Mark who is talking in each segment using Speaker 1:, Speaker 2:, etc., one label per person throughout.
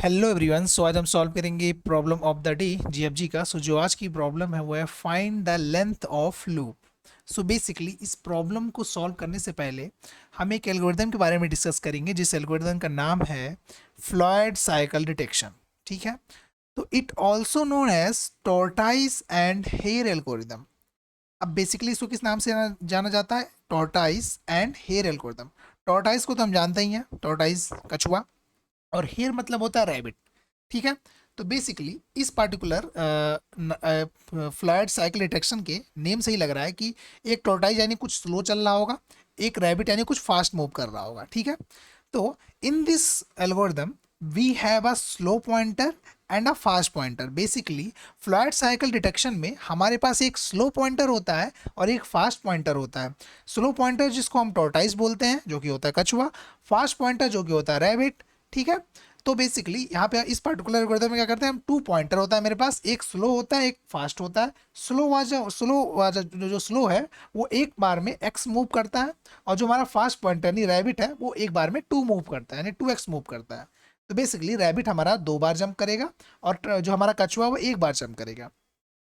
Speaker 1: Hello everyone. सो आज हम solve करेंगे problem of the day GFG का। सो जो आज की प्रॉब्लम है वो है find the length of loop. So basically इस प्रॉब्लम को सॉल्व करने से पहले हम एक एल्गोरिदम के बारे में डिस्कस करेंगे जिस एल्गोरिदम का नाम है फ्लॉयड साइकिल डिटेक्शन। ठीक है, तो it also known as tortoise and hare algorithm. अब बेसिकली इसको किस नाम से जाना जाता है? Tortoise and hare algorithm. Tortoise को तो हम जानते ही हैं, टॉर्टाइस कछुआ, और हेयर मतलब होता है रैबिट। ठीक है, तो बेसिकली इस पार्टिकुलर फ्लैट साइकिल डिटेक्शन के नेम से ही लग रहा है कि एक टोर्टाइज यानी कुछ स्लो चल रहा होगा, एक रैबिट यानी कुछ फास्ट मूव कर रहा होगा। ठीक है, तो in this algorithm we have a slow pointer and a fast pointer. Basically Floyd cycle detection में हमारे पास एक स्लो पॉइंटर होता है और एक फास्ट पॉइंटर होता है। स्लो पॉइंटर जिसको हम टोर्टाइज बोलते हैं जो कि होता है कछुआ, फास्ट पॉइंटर जो कि होता है रैबिट। ठीक है, तो बेसिकली यहाँ पे इस पर्टिकुलर एल्गोरिथम में क्या करते हैं हम, टू पॉइंटर होता है मेरे पास, एक स्लो होता है एक फास्ट होता है। स्लो वाला जो स्लो है वो एक बार में एक्स मूव करता है, और जो हमारा फास्ट पॉइंटर यानी रैबिट है वो एक बार में टू मूव करता है यानी टू एक्स मूव करता है। तो बेसिकली रैबिट हमारा दो बार जंप करेगा और जो हमारा कछुआ वो एक बार जंप करेगा।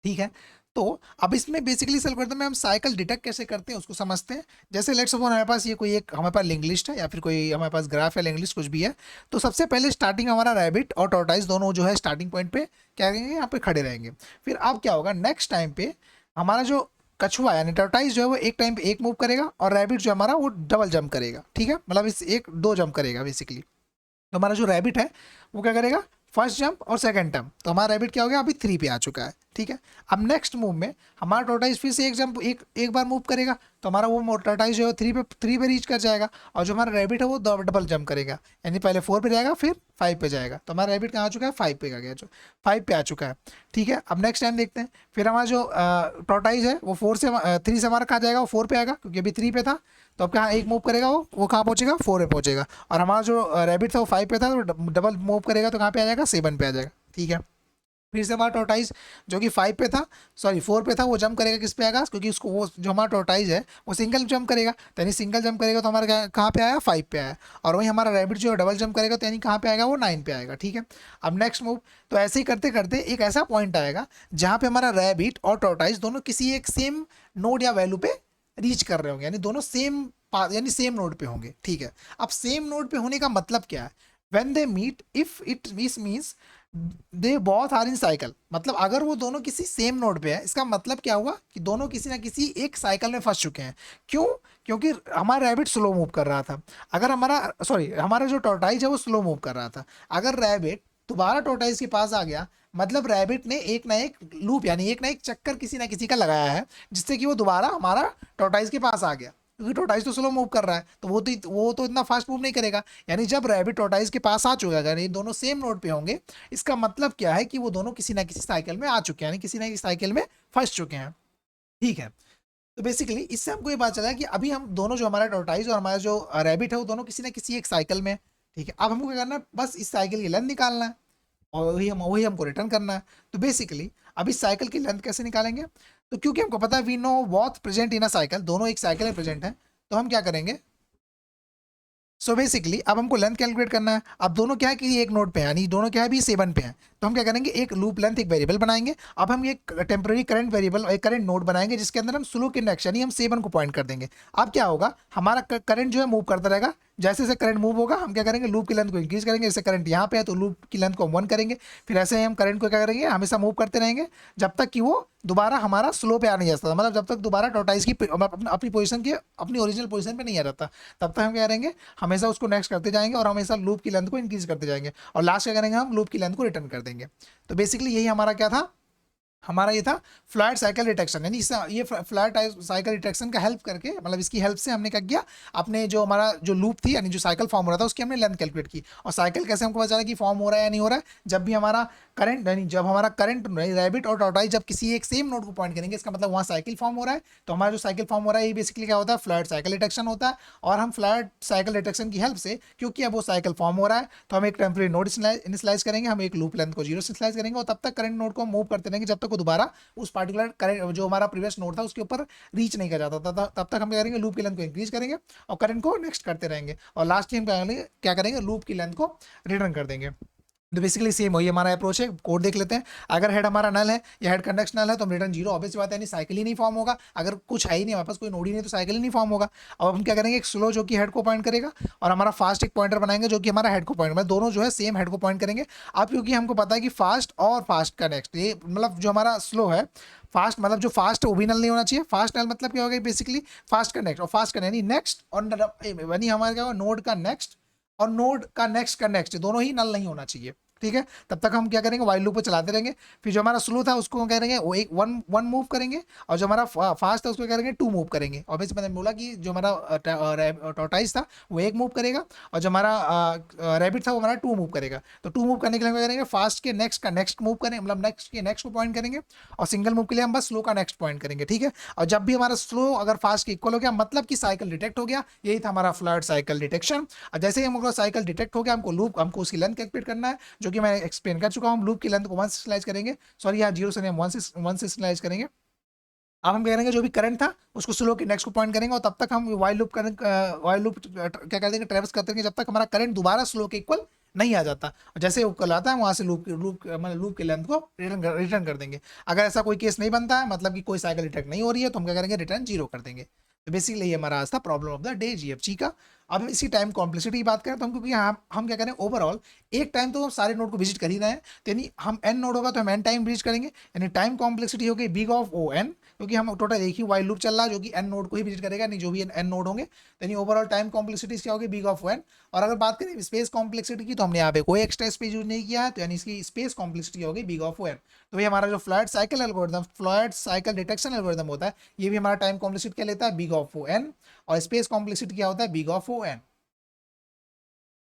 Speaker 1: ठीक है, तो अब इसमें बेसिकली इस एल्गोरिथम में हम साइकिल डिटेक्ट कैसे करते हैं उसको समझते हैं। जैसे लेट्स सपोज हमारे पास ये कोई एक हमारे पास लिंक लिस्ट है या फिर कोई हमारे पास ग्राफ या लिंक लिस्ट कुछ भी है। तो सबसे पहले स्टार्टिंग हमारा रैबिट और टॉर्टाइज दोनों जो है स्टार्टिंग पॉइंट पे क्या करेंगे, यहाँ पे खड़े रहेंगे। फिर अब क्या होगा, नेक्स्ट टाइम पे हमारा जो कछुआ यानी टॉर्टाइज जो है वो एक टाइम पे एक मूव करेगा और रैबिट जो हमारा वो डबल जंप करेगा। ठीक है, मतलब इस एक दो जंप करेगा बेसिकली। तो हमारा जो रैबिट है वो क्या करेगा, फर्स्ट जंप और सेकंड जंप। तो हमारा रैबिट क्या हो गया, अभी 3 पे आ चुका है। ठीक है, अब नेक्स्ट मूव में हमारा टोर्टाइज फिर से एक जंप एक बार मूव करेगा, तो हमारा वो टोर्टाइज जो है 3 पे रीच कर जाएगा। और जो हमारा रैबिट है वो डबल जंप करेगा, यानी पहले 4 पे जाएगा फिर 5 पे जाएगा। तो हमारा रैबिट कहाँ आ चुका है, 5 पे आ गया, जो 5 पे आ चुका है। ठीक है, अब नेक्स्ट टाइम देखते हैं। फिर हमारा जो टोर्टाइज है वो 3 से हमारा कहाँ जाएगा, वो 4 पे आएगा क्योंकि अभी 3 पे था। तो अब कहाँ एक मूव करेगा, वो कहाँ पहुंचेगा, 4 पे पहुंचेगा। और हमारा जो रैबिट था वो 5 पे था, तो डबल मूव करेगा तो कहाँ पे आ जाएगा, 7 पे आ जाएगा। ठीक है, फिर से हमारा टोर्टाइज जो कि 5 पे था, सॉरी 4 पे था, वो जंप करेगा किस पे आएगा, क्योंकि उसको वो जो हमारा टोर्टाइज है वो सिंगल जंप करेगा, तो यानी सिंगल जंप करेगा तो हमारा कहाँ पे आया, 5 पे आया। और वहीं हमारा रैबिट जो है डबल जंप करेगा तो यानी कहाँ पे आएगा, वो 9 पे आएगा। ठीक है, अब नेक्स्ट मूव, तो ऐसे ही करते करते एक ऐसा पॉइंट आएगा जहाँ पे हमारा रैबिट और टोर्टाइज दोनों किसी एक सेम नोड या वैल्यू पे रीच कर रहे होंगे, यानी दोनों सेम यानी सेम नोड पे होंगे। ठीक है, अब सेम नोड पे होने का मतलब क्या है, when they meet if it means they both are in cycle. मतलब अगर वो दोनों किसी सेम नोड पे है, इसका मतलब क्या हुआ कि दोनों किसी ना किसी एक साइकिल में फंस चुके हैं। क्यों? क्योंकि हमारा रैबिट स्लो मूव कर रहा था, अगर हमारा सॉरी हमारा जो टोर्टाइज है वो स्लो मूव कर रहा था। अगर रैबिट दोबारा टोर्टाइज के पास आ गया, मतलब रैबिट ने एक ना एक लूप यानी एक ना एक चक्कर किसी ना किसी का लगाया है, जिससे कि वो दोबारा हमारा टोर्टाइज के पास आ गया। क्योंकि टोर्टाइज तो स्लो मूव कर रहा है तो वो तो इतना फास्ट मूव नहीं करेगा। यानी जब रैबिट टोर्टाइज के पास आ चुका है, अगर ये दोनों सेम नोड पे होंगे, इसका मतलब क्या है कि वो दोनों किसी ना किसी साइकिल में आ चुके हैं, यानी किसी ना किसी साइकिल में फंस चुके हैं। ठीक है, तो बेसिकली इससे हमको ये पता चला कि अभी हम दोनों जो हमारा टोर्टाइज और हमारा जो रैबिट है वो दोनों किसी ना किसी एक साइकिल में। ठीक है, अब हमको क्या करना है, बस इस साइकिल की लेंथ निकालना है और वही हमको रिटर्न करना है। तो बेसिकली अब इस साइकिल की लेंथ कैसे निकालेंगे, तो क्योंकि हमको पता है we know both present in a cycle, दोनों एक साइकिल में प्रेजेंट है, तो हम क्या करेंगे, सो बेसिकली अब हमको लेंथ कैलकुलेट करना है। अब दोनों क्या है कि एक नोड पे है, यानी दोनों क्या है भी 7 पे हैं, तो हम क्या करेंगे, एक लूप लेंथ एक वेरिएबल बनाएंगे। अब हम एक टेम्पररी करंट वेरिएबल एक करंट नोड बनाएंगे जिसके अंदर हम स्लो के इंडेक्स यानी हम 7 को पॉइंट कर देंगे। अब क्या होगा, हमारा करंट जो है मूव करता रहेगा, जैसे जैसे करंट मूव होगा हम क्या करेंगे, लूप की लेंथ को इंक्रीज करेंगे। जैसे करंट यहाँ पे है तो लूप की लेंथ को हम 1 करेंगे। फिर ऐसे ही हम करंट को क्या करेंगे, हमेशा मूव करते रहेंगे जब तक कि वो दोबारा हमारा स्लो पे आ नहीं जाता, मतलब जब तक दोबारा टोर्टाइज की अपनी पोजीशन की अपनी ओरिजिनल पोजीशन पे नहीं आ जाता, तब तक हम क्या करेंगे, हमेशा उसको नेक्स्ट करते जाएंगे और हमेशा लूप की लेंथ को इंक्रीज करते जाएंगे, और लास्ट क्या करेंगे, हम लूप की लेंथ को रिटर्न कर देंगे। तो बेसिकली यही हमारा क्या था, हमारा ये था फ्लैट साइकिल डिटेक्शन। यानी ये फ्लैट साइकिल डिटेक्शन का हेल्प करके, मतलब इसकी हेल्प से हमने क्या किया, अपने जो हमारा जो लूप थी यानी जो साइकिल फॉर्म हो रहा था उसकी हमने लेंथ कैलकुलेट की। और साइकिल कैसे हमको पता चला कि फॉर्म हो रहा है या नहीं हो रहा है, जब भी हमारा करंट यानी जब हमारा करंट रैबिट और टॉर्टाइज जब किसी एक सेम नोड को पॉइंट करेंगे, इसका मतलब वहाँ साइकिल फॉर्म हो रहा है। तो हमारा जो साइकिल फॉर्म हो रहा है ये बेसिकली क्या होता है, फ्लैट साइकिल डिटेक्शन होता है। और हम फ्लैट साइकिल डिटेक्शन की हेल्प से, क्योंकि अब वो साइकिल फॉर्म हो रहा है, तो हम एक टेम्परेरी नोड इनिशलाइज करेंगे, हम एक लूप लेंथ को 0 से इनिशलाइज करेंगे और तब तक करंट नोड को मूव करते रहेंगे जब तक वो दोबारा उस पार्टिकुलर करंट जो हमारा प्रीवियस नोड था उसके ऊपर रीच नहीं कर जाता था। तब तक हम क्या करेंगे, लूप की लेंथ को इंक्रीज करेंगे और करंट को नेक्स्ट करते रहेंगे, और लास्ट टाइम क्या करेंगे, लूप की लेंथ को रिटर्न कर देंगे। तो बेसिकली सेम वही हमारा अप्रोच है। कोड देख लेते हैं। अगर हेड हमारा नल है या हेड कंडक्ट नल है तो हम रिटर्न जीरो, ऑब्वियस बात है, नहीं साइकिल ही नहीं फॉर्म होगा। अगर कुछ है ही नहीं हमारे पास, कोई नोड ही नहीं, तो साइकिल ही नहीं फॉर्म होगा। अब हम क्या करेंगे, एक स्लो जो कि हेड को पॉइंट करेगा और हमारा फास्ट एक पॉइंटर बनाएंगे जो कि हमारा हेड को पॉइंट, मतलब दोनों जो है सेम हेड को पॉइंट करेंगे। अब क्योंकि हमको पता है कि फास्ट और फास्ट का नेक्स्ट, ये मतलब जो हमारा स्लो है, फास्ट मतलब जो फास्ट है वो भी नल नहीं होना चाहिए। फास्ट नल मतलब क्या होगा, बेसिकली फास्ट का नेक्स्ट, और फास्ट का यानी नेक्स्ट, और यानी हमारे क्या होगा, नोड का नेक्स्ट और नोड का नेक्स्ट दोनों ही नल नहीं होना चाहिए। ठीक है, तब तक हम क्या करेंगे, वाइल लूप पे चलाते रहेंगे। फिर जो हमारा स्लो था उसको हम करेंगे वो एक वन वन मूव करेंगे, और जो हमारा फास्ट था उसको क्या करेंगे, टू मूव करेंगे। और वैसे मैंने बोला कि जो हमारा टॉर्टाइस था वो एक मूव करेगा, और जो हमारा रैबिट था वो हमारा टू मूव करेगा। तो टू मूव करने के लिए हम क्या करेंगे, फास्ट के नेक्स्ट का नेक्स्ट मूव करेंगे, मतलब नेक्स्ट के नेक्स्ट को पॉइंट करेंगे, और सिंगल मूव के लिए हम बस स्लो का नेक्स्ट पॉइंट करेंगे। ठीक है, और जब भी हमारा स्लो अगर फास्ट के इक्वल हो गया, मतलब कि साइकिल डिटेक्ट हो गया। यही था हमारा फ्लड साइकिल डिटेक्शन। और जैसे ही हमको साइकिल डिटेक्ट हो गया, हमको लूप, हमको उसकी लेंथ कैलकुलेट करना है, जो कि मैं एक्सप्लेन कर चुका हूँ। हम लूप की लेंथ को 1 से स्लाइस करेंगे, सॉरी यहाँ 0 से नहीं, हम 1 से स्लाइस करेंगे। अब हम करेंगे जो भी करंट था उसको स्लो के नेक्स्ट को पॉइंट करेंगे, और तब तक हम वाइल लूप क्या कर देंगे, ट्रेवर्स करते रहेंगे जब तक हमारा करंट दोबारा स्लो के इक्वल नहीं आ जाता। और जैसे वो कल आता है वहाँ से लूप मतलब लूप के लेंथ को रिटर्न कर देंगे। अगर ऐसा कोई केस नहीं बनता है, मतलब कि कोई साइकिल डिटेक्ट नहीं हो रही है, तो हम क्या करेंगे, रिटर्न जीरो कर देंगे। तो बेसिकली ये हमारा आज था problem of the day GFG का। अब हम इसी टाइम कॉम्प्लेक्सिटी की बात करें तो हम, क्योंकि हम क्या करें, ओवरऑल एक टाइम तो हम सारे नोड को विजिट कर ही रहे हैं, तो यानी हम एन नोड होगा तो हम एन टाइम विजिट करेंगे, यानी टाइम कॉम्प्लेक्सिटी होगी बिग ऑफ ओ एन, क्योंकि हम टोटल एक ही वाइल लूप चल रहा है जो कि एन नोड को ही विजिट करेगा, नहीं जो भी एन नोड होंगे। यानी ओवरऑल टाइम कॉम्प्लेक्सिटी क्या होगी, बिग ऑफ ओ एन। और अगर बात करें स्पेस कॉम्प्लेक्सिटी की, तो हमने यहाँ पे कोई एक्स्ट्रा स्पेस यूज नहीं किया है, तो यानी इसकी स्पेस कॉम्प्लेक्सिटी होगी बिग ऑफ ओ एन। तो ये हमारा जो फ्लड साइकिल डिटेक्शन एल्गोरिथम होता है, ये भी हमारा टाइम कॉम्प्लेक्सिटी क्या लेता है, बिग ऑफ ओ एन, और स्पेस कॉम्प्लेक्सिटी क्या होता है, बिग ऑफ ओ एन।